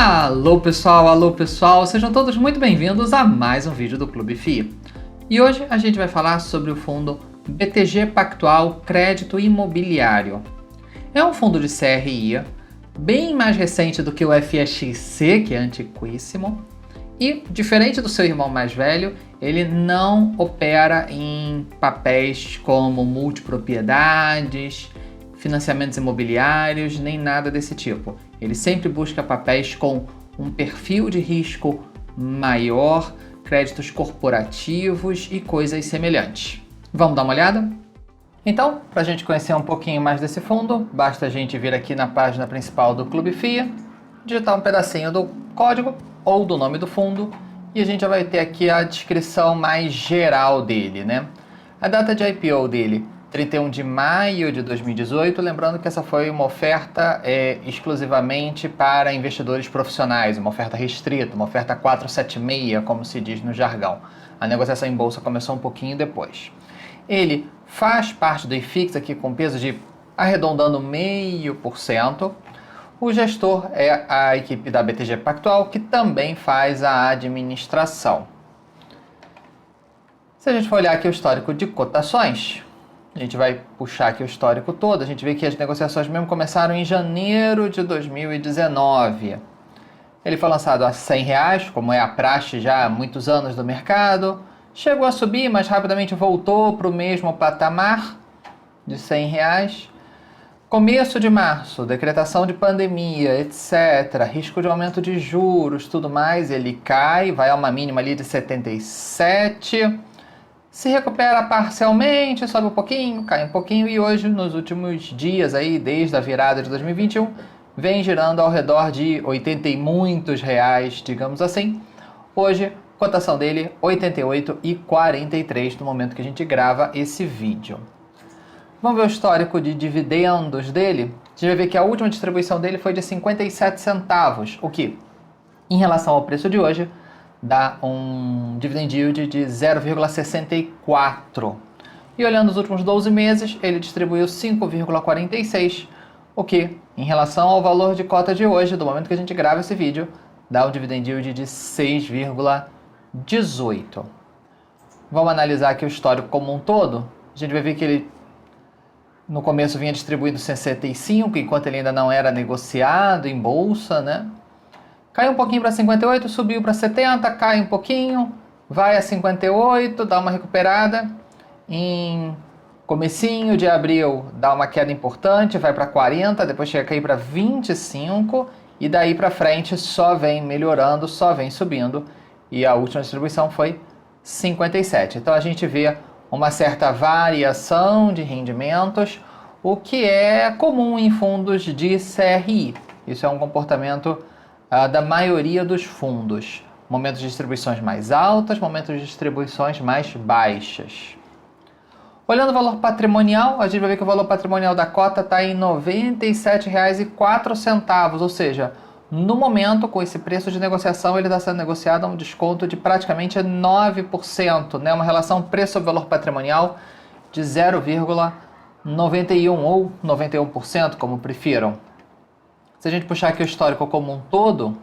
Alô pessoal, sejam todos muito bem-vindos a mais um vídeo do Clube FII. E hoje a gente vai falar sobre o fundo BTG Pactual Crédito Imobiliário. É um fundo de CRI, bem mais recente do que o FXC, que é antiquíssimo, e, diferente do seu irmão mais velho, ele não opera em papéis como multipropriedades, financiamentos imobiliários, nem nada desse tipo. Ele sempre busca papéis com um perfil de risco maior, créditos corporativos e coisas semelhantes. Vamos dar uma olhada? Então, para a gente conhecer um pouquinho mais desse fundo, basta a gente vir aqui na página principal do Clube FII, digitar um pedacinho do código ou do nome do fundo e a gente já vai ter aqui a descrição mais geral dele, né? A data de IPO dele, 31 de maio de 2018, lembrando que essa foi uma oferta exclusivamente para investidores profissionais, uma oferta restrita, uma oferta 476, como se diz no jargão. A negociação em bolsa começou um pouquinho depois. Ele faz parte do IFIX aqui com peso de arredondando 0,5%. O gestor é a equipe da BTG Pactual, que também faz a administração. Se a gente for olhar aqui o histórico de cotações, a gente vai puxar aqui o histórico todo, a gente vê que as negociações mesmo começaram em janeiro de 2019. Ele foi lançado a R$100, como é a praxe já há muitos anos do mercado. Chegou a subir, mas rapidamente voltou para o mesmo patamar de R$100. Começo de março, decretação de pandemia, etc., risco de aumento de juros, tudo mais, ele cai, vai a uma mínima ali de 77, se recupera parcialmente, sobe um pouquinho, cai um pouquinho e hoje, nos últimos dias aí, desde a virada de 2021, vem girando ao redor de 80 e muitos reais, digamos assim. Hoje, cotação dele, 88,43 no momento que a gente grava esse vídeo. Vamos ver o histórico de dividendos dele. Você vai ver que a última distribuição dele foi de 57 centavos, o que, em relação ao preço de hoje, dá um dividend yield de 0,64. E olhando os últimos 12 meses, ele distribuiu 5,46, o que, em relação ao valor de cota de hoje, do momento que a gente grava esse vídeo, dá um dividend yield de 6,18. Vamos analisar aqui o histórico como um todo. A gente vai ver que ele no começo vinha distribuindo 65, enquanto ele ainda não era negociado em bolsa, né? Caiu um pouquinho para 58, subiu para 70, cai um pouquinho, vai a 58, dá uma recuperada. Em comecinho de abril dá uma queda importante, vai para 40, depois chega a cair para 25 e daí para frente só vem melhorando, só vem subindo e a última distribuição foi 57. Então a gente vê uma certa variação de rendimentos, o que é comum em fundos de CRI. Isso é um comportamento da maioria dos fundos. Momentos de distribuições mais altas, momentos de distribuições mais baixas. Olhando o valor patrimonial, a gente vai ver que o valor patrimonial da cota está em R$ 97,04, ou seja, no momento, com esse preço de negociação, ele está sendo negociado a um desconto de praticamente 9%, né? Uma relação preço-valor patrimonial de 0,91 ou 91%, como prefiram. Se a gente puxar aqui o histórico como um todo,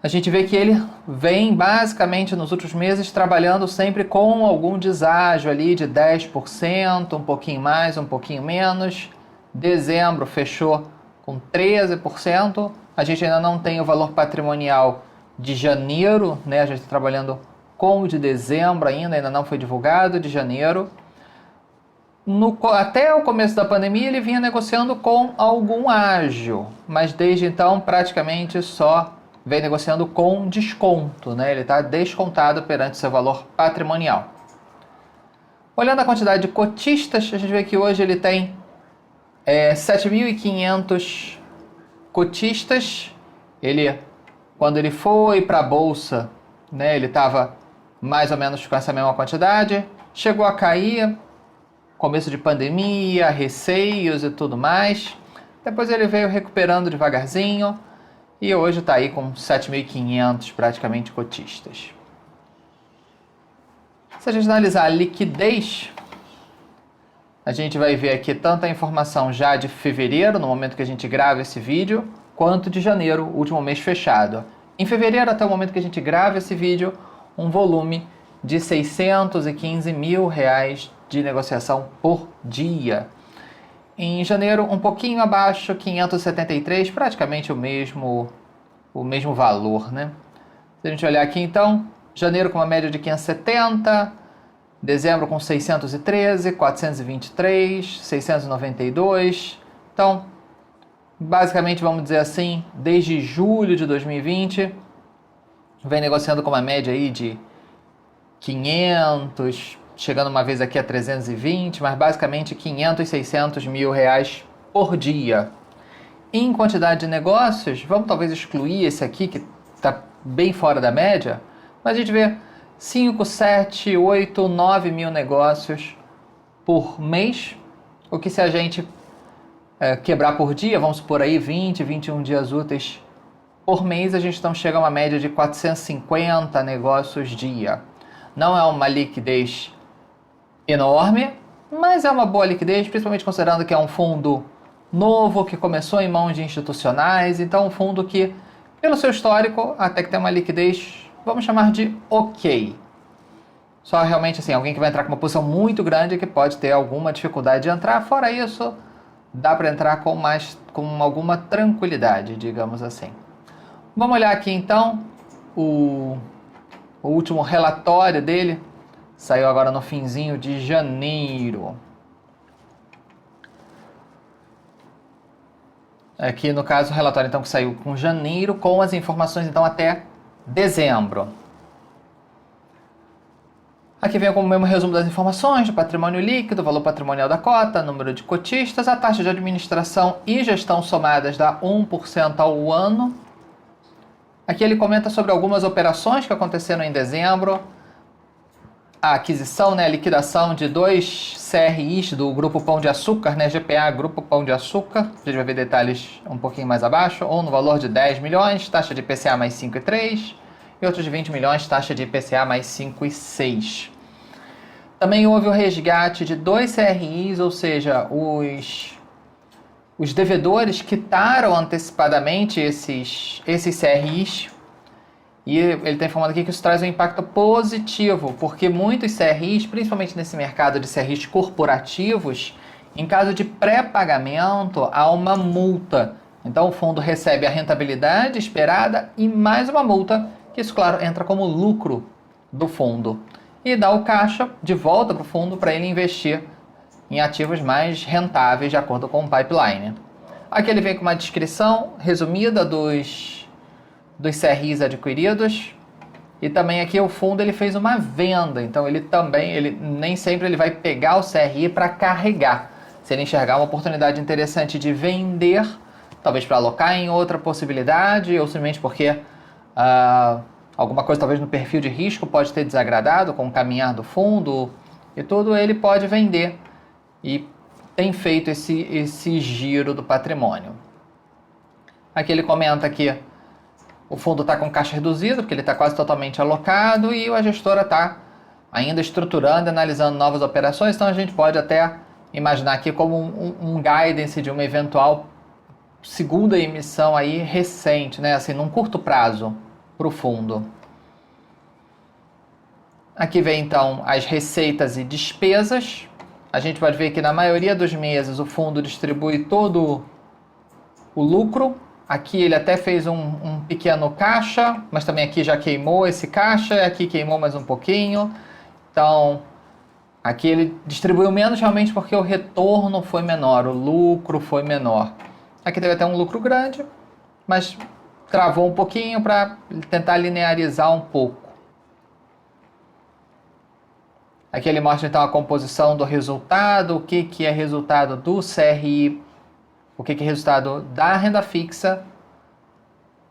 a gente vê que ele vem basicamente nos últimos meses trabalhando sempre com algum deságio ali de 10%, um pouquinho mais, um pouquinho menos. Dezembro fechou com 13%, a gente ainda não tem o valor patrimonial de janeiro, né? A gente está trabalhando com o de dezembro ainda não foi divulgado, de janeiro. Até o começo da pandemia ele vinha negociando com algum ágio, mas desde então praticamente só vem negociando com desconto, né? Ele está descontado perante seu valor patrimonial. Olhando a quantidade de cotistas, a gente vê que hoje ele tem 7.500 cotistas. Quando ele foi para a bolsa, né, ele estava mais ou menos com essa mesma quantidade. Chegou a cair, começo de pandemia, receios e tudo mais. Depois ele veio recuperando devagarzinho e hoje está aí com 7.500 praticamente cotistas. Se a gente analisar a liquidez, a gente vai ver aqui tanta informação já de fevereiro, no momento que a gente grava esse vídeo, quanto de janeiro, último mês fechado. Em fevereiro, até o momento que a gente grava esse vídeo, um volume de R$ 615 mil de negociação por dia. Em janeiro, um pouquinho abaixo, 573, praticamente o mesmo valor, né? Se a gente olhar aqui então, janeiro com uma média de 570, dezembro com 613, 423, 692. Então, basicamente, vamos dizer assim, desde julho de 2020, vem negociando com uma média aí de 500, chegando uma vez aqui a 320, mas basicamente 500, 600 mil reais por dia. Em quantidade de negócios, vamos talvez excluir esse aqui que está bem fora da média, mas a gente vê 5, 7, 8, 9 mil negócios por mês, o que se a gente quebrar por dia, vamos supor aí 20, 21 dias úteis por mês, a gente então chega a uma média de 450 negócios dia. Não é uma liquidez enorme, mas é uma boa liquidez, principalmente considerando que é um fundo novo, que começou em mãos de institucionais, então um fundo que, pelo seu histórico, até que tem uma liquidez, vamos chamar de ok. Só realmente assim, alguém que vai entrar com uma posição muito grande que pode ter alguma dificuldade de entrar, fora isso, dá para entrar com alguma tranquilidade, digamos assim. Vamos olhar aqui então o último relatório dele, saiu agora no finzinho de janeiro. Aqui no caso o relatório então que saiu com janeiro, com as informações então até dezembro. Aqui vem como mesmo resumo das informações do patrimônio líquido, valor patrimonial da cota, número de cotistas, a taxa de administração e gestão somadas dá 1% ao ano. Aqui ele comenta sobre algumas operações que aconteceram em dezembro, a aquisição, a liquidação de 2 CRIs do Grupo Pão de Açúcar, GPA Grupo Pão de Açúcar, a gente vai ver detalhes um pouquinho mais abaixo, um no valor de 10 milhões, taxa de IPCA mais 5,3 e outros de 20 milhões, taxa de IPCA mais 5,6. Também houve o resgate de 2 CRIs, ou seja, os devedores quitaram antecipadamente esses CRIs. E ele está informando aqui que isso traz um impacto positivo, porque muitos CRIs, principalmente nesse mercado de CRIs corporativos, em caso de pré-pagamento, há uma multa. Então o fundo recebe a rentabilidade esperada e mais uma multa, que isso, claro, entra como lucro do fundo. E dá o caixa de volta para o fundo para ele investir em ativos mais rentáveis de acordo com o pipeline. Aqui ele vem com uma descrição resumida dos CRIs adquiridos, e também aqui o fundo ele fez uma venda, então ele nem sempre ele vai pegar o CRI para carregar. Se ele enxergar uma oportunidade interessante de vender, talvez para alocar em outra possibilidade, ou simplesmente porque alguma coisa talvez no perfil de risco pode ter desagradado com o caminhar do fundo e tudo, ele pode vender e tem feito esse giro do patrimônio. Aqui ele comenta que o fundo está com caixa reduzido, porque ele está quase totalmente alocado, e a gestora está ainda estruturando e analisando novas operações, então a gente pode até imaginar aqui como um guidance de uma eventual segunda emissão aí recente, assim, num curto prazo para o fundo. Aqui vem então as receitas e despesas. A gente pode ver que na maioria dos meses o fundo distribui todo o lucro. Aqui ele até fez um pequeno caixa, mas também aqui já queimou esse caixa, aqui queimou mais um pouquinho. Então, aqui ele distribuiu menos realmente porque o retorno foi menor, o lucro foi menor. Aqui teve até um lucro grande, mas travou um pouquinho para tentar linearizar um pouco. Aqui ele mostra então a composição do resultado, o que é resultado do CRI, o que é resultado da renda fixa,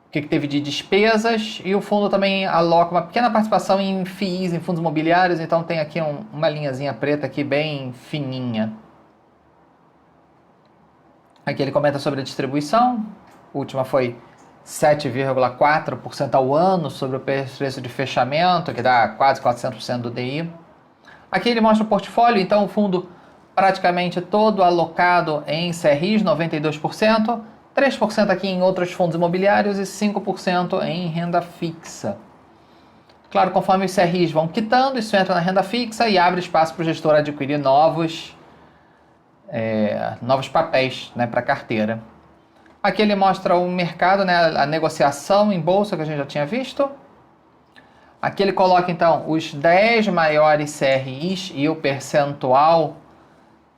o que teve de despesas, e o fundo também aloca uma pequena participação em FIIs, em fundos imobiliários, então tem aqui uma linhazinha preta aqui bem fininha. Aqui ele comenta sobre a distribuição, a última foi 7,4% ao ano sobre o preço de fechamento, que dá quase 400% do DI. Aqui ele mostra o portfólio, então o fundo praticamente todo alocado em CRIs, 92%, 3% aqui em outros fundos imobiliários e 5% em renda fixa. Claro, conforme os CRIs vão quitando, isso entra na renda fixa e abre espaço para o gestor adquirir novos papéis, né, para a carteira. Aqui ele mostra o mercado, né, a negociação em bolsa que a gente já tinha visto. Aqui ele coloca então os 10 maiores CRIs e o percentual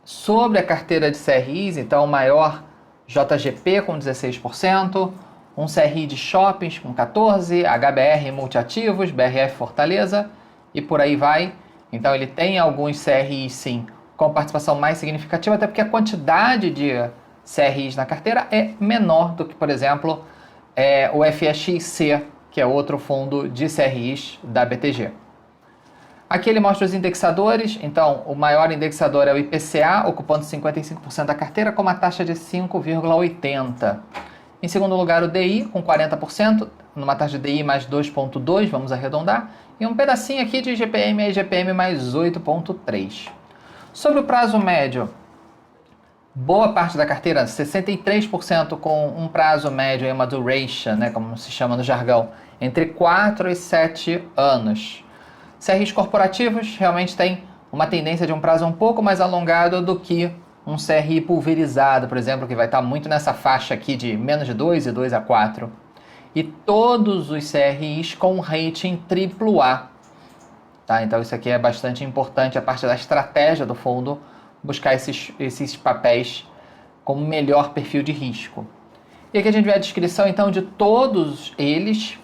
sobre a carteira de CRIs. Então o maior JGP com 16%, um CRI de shoppings com 14%, HBR Multiativos, BRF Fortaleza e por aí vai. Então ele tem alguns CRIs sim com participação mais significativa, até porque a quantidade de CRIs na carteira é menor do que, por exemplo, o FXC, que é outro fundo de CRIs da BTG. Aqui ele mostra os indexadores. Então, o maior indexador é o IPCA, ocupando 55% da carteira, com uma taxa de 5,80%. Em segundo lugar, o DI, com 40%, numa taxa de DI mais 2,2%, vamos arredondar. E um pedacinho aqui de IGPM e IGPM mais 8,3%. Sobre o prazo médio, boa parte da carteira, 63% com um prazo médio, uma duration, né, como se chama no jargão, entre 4 e 7 anos. CRIs corporativos realmente tem uma tendência de um prazo um pouco mais alongado do que um CRI pulverizado, por exemplo, que vai estar muito nessa faixa aqui de menos de 2 e 2 a 4. E todos os CRIs com rating AAA. Tá? Então isso aqui é bastante importante, a parte da estratégia do fundo, buscar esses papéis com melhor perfil de risco. E aqui a gente vê a descrição então de todos eles,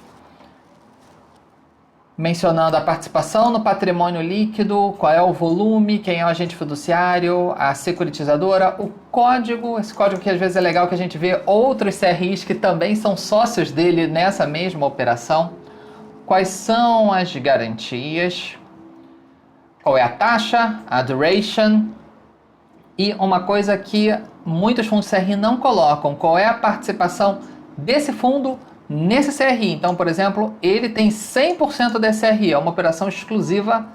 mencionando a participação no patrimônio líquido, qual é o volume, quem é o agente fiduciário, a securitizadora, o código, esse código que às vezes é legal que a gente vê outros CRIs que também são sócios dele nessa mesma operação, quais são as garantias, qual é a taxa, a duration e uma coisa que muitos fundos CRI não colocam, qual é a participação desse fundo nesse CRI. Então, por exemplo, ele tem 100% desse CRI, é uma operação exclusiva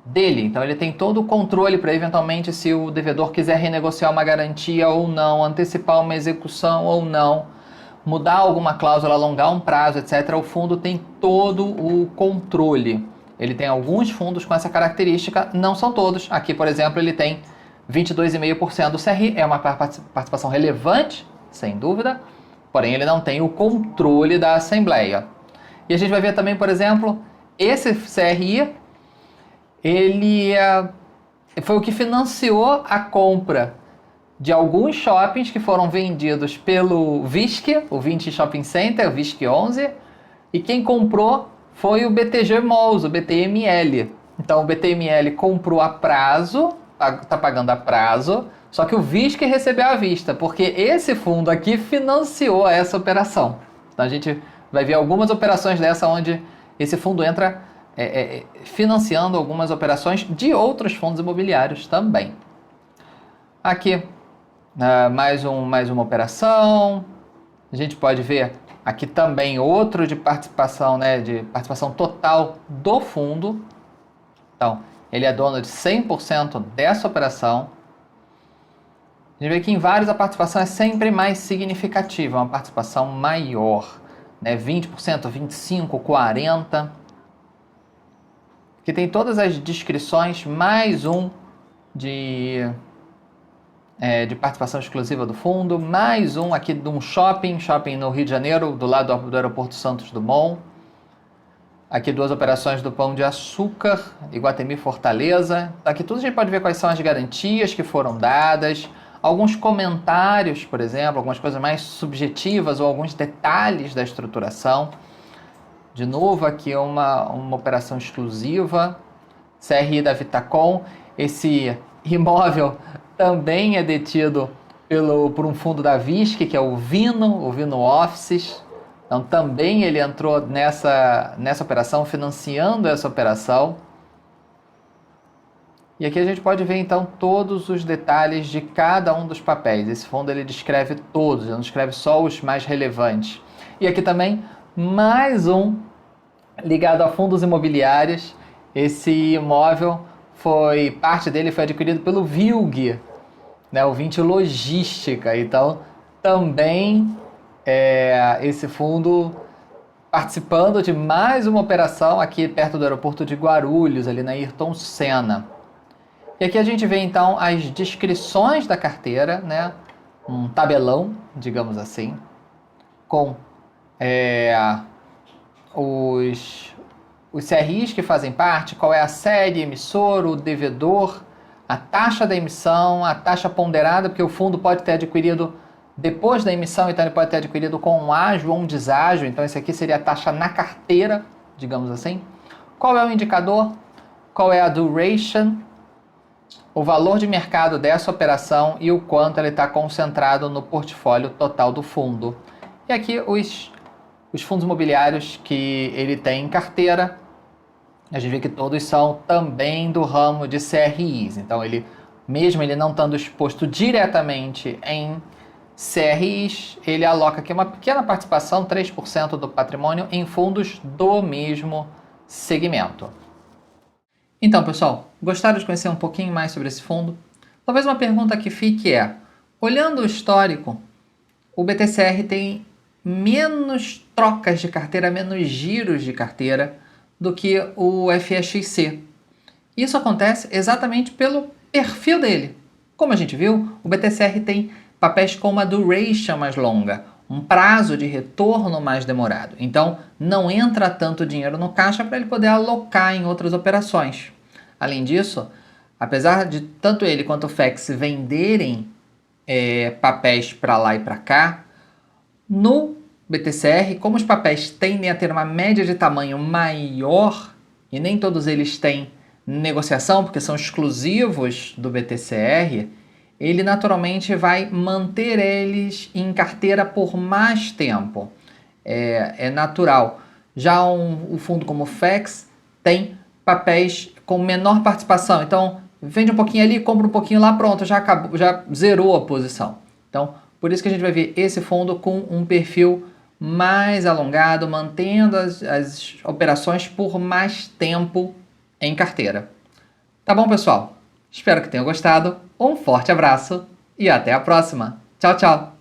dele. Então, ele tem todo o controle para, eventualmente, se o devedor quiser renegociar uma garantia ou não, antecipar uma execução ou não, mudar alguma cláusula, alongar um prazo, etc. O fundo tem todo o controle. Ele tem alguns fundos com essa característica, não são todos. Aqui, por exemplo, ele tem 22,5% do CRI, é uma participação relevante, sem dúvida, porém ele não tem o controle da Assembleia. E a gente vai ver também, por exemplo, esse CRI, ele foi o que financiou a compra de alguns shoppings que foram vendidos pelo VISC, o Vinci Shopping Center, o VISC 11, e quem comprou foi o BTG Malls, o BTML. Então o BTML comprou a prazo, está pagando a prazo, só que o VISC recebeu à vista, porque esse fundo aqui financiou essa operação. Então a gente vai ver algumas operações dessa onde esse fundo entra financiando algumas operações de outros fundos imobiliários também. Aqui, mais uma operação. A gente pode ver aqui também outro de participação, né, de participação total do fundo. Então, ele é dono de 100% dessa operação. A gente vê que em vários a participação é sempre mais significativa, uma participação maior, né, 20%, 25%, 40%. Que tem todas as descrições, mais um de participação exclusiva do fundo, mais um aqui de um shopping no Rio de Janeiro, do lado do aeroporto Santos Dumont. Aqui duas operações do Pão de Açúcar, Iguatemi Fortaleza. Aqui tudo a gente pode ver quais são as garantias que foram dadas, alguns comentários, por exemplo, algumas coisas mais subjetivas ou alguns detalhes da estruturação. De novo aqui uma operação exclusiva, CRI da Vitacom. Esse imóvel também é detido por um fundo da VISC, que é o Vino Offices. Então também ele entrou nessa operação, financiando essa operação. E aqui a gente pode ver então todos os detalhes de cada um dos papéis. Esse fundo ele descreve todos, ele não descreve só os mais relevantes. E aqui também mais ligado a fundos imobiliários. Esse imóvel parte dele foi adquirido pelo VILG, né, o Vinci Logística. Então também esse fundo participando de mais uma operação aqui perto do aeroporto de Guarulhos, ali na Ayrton Senna. E aqui a gente vê então as descrições da carteira, né? Um tabelão, digamos assim, com os CRIs que fazem parte, qual é a série, emissor, o devedor, a taxa da emissão, a taxa ponderada, porque o fundo pode ter adquirido depois da emissão, então ele pode ter adquirido com um ágio ou um deságio, então esse aqui seria a taxa na carteira, digamos assim. Qual é o indicador? Qual é a duration? O valor de mercado dessa operação e o quanto ele está concentrado no portfólio total do fundo. E aqui os fundos imobiliários que ele tem em carteira, a gente vê que todos são também do ramo de CRIs. Então, mesmo ele não estando exposto diretamente em CRIs, ele aloca aqui uma pequena participação, 3% do patrimônio, em fundos do mesmo segmento. Então, pessoal, gostaram de conhecer um pouquinho mais sobre esse fundo? Talvez uma pergunta que fique olhando o histórico, o BTCR tem menos trocas de carteira, menos giros de carteira do que o FXC. Isso acontece exatamente pelo perfil dele. Como a gente viu, o BTCR tem papéis com uma duration mais longa, um prazo de retorno mais demorado. Então, não entra tanto dinheiro no caixa para ele poder alocar em outras operações. Além disso, apesar de tanto ele quanto o FEX venderem papéis para lá e para cá, no BTCR, como os papéis tendem a ter uma média de tamanho maior, e nem todos eles têm negociação, porque são exclusivos do BTCR, ele naturalmente vai manter eles em carteira por mais tempo. É natural. Já o fundo como o FEX tem papéis com menor participação. Então, vende um pouquinho ali, compra um pouquinho lá, pronto, já acabou, já zerou a posição. Então, por isso que a gente vai ver esse fundo com um perfil mais alongado, mantendo as operações por mais tempo em carteira. Tá bom, pessoal? Espero que tenham gostado. Um forte abraço e até a próxima. Tchau, tchau!